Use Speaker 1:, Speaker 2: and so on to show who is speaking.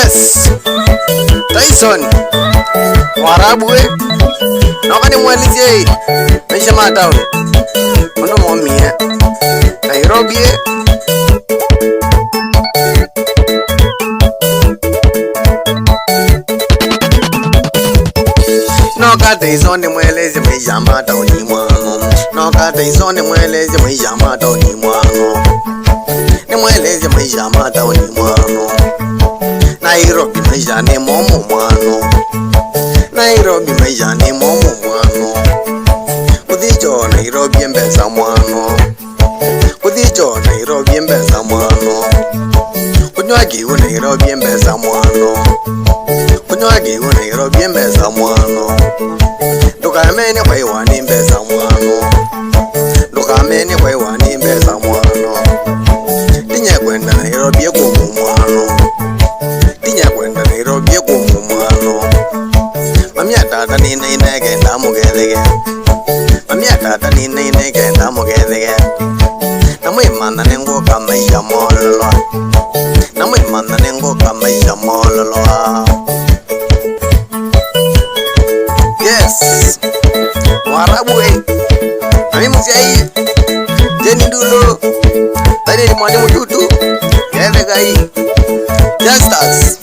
Speaker 1: Yes. Tyson. Warabu we. Nakani mwalizie. Maisha matawi. Mwana mwamie. Nairobi. Noka Tyson mweleze maisha matawi ni mwano. Noka Tyson mweleze maisha matawi ni mwano. Mweleze maisha matawi ni mwano. Nairobi maisha ni momo mwano. Nairobi maisha ni momo mwano. Kudicho Nairobi mbeza mwano. Kudicho Nairobi mbeza mwano. Kunywagi u Nairobi mbeza mwano. Kunywagi u Nairobi mbeza mwano. Dukameni kwa iwani mbeza mwano. Dukameni kwa iwani mbeza mwano. Tinya kwenda Nairobi kumu mwano. Tinya kwenda Nairobi kumu mwano. Mamia tata nina inegenda mugedege. Mamia tata nina inegenda mugedege. Namwimana nengo kama ya mololo. Namwimana nengo kama ya mololo. Yes. Warabu we. Mzee Jeni Dulo. Tadi ni mwalimu Dudu. Gede gai. Just us.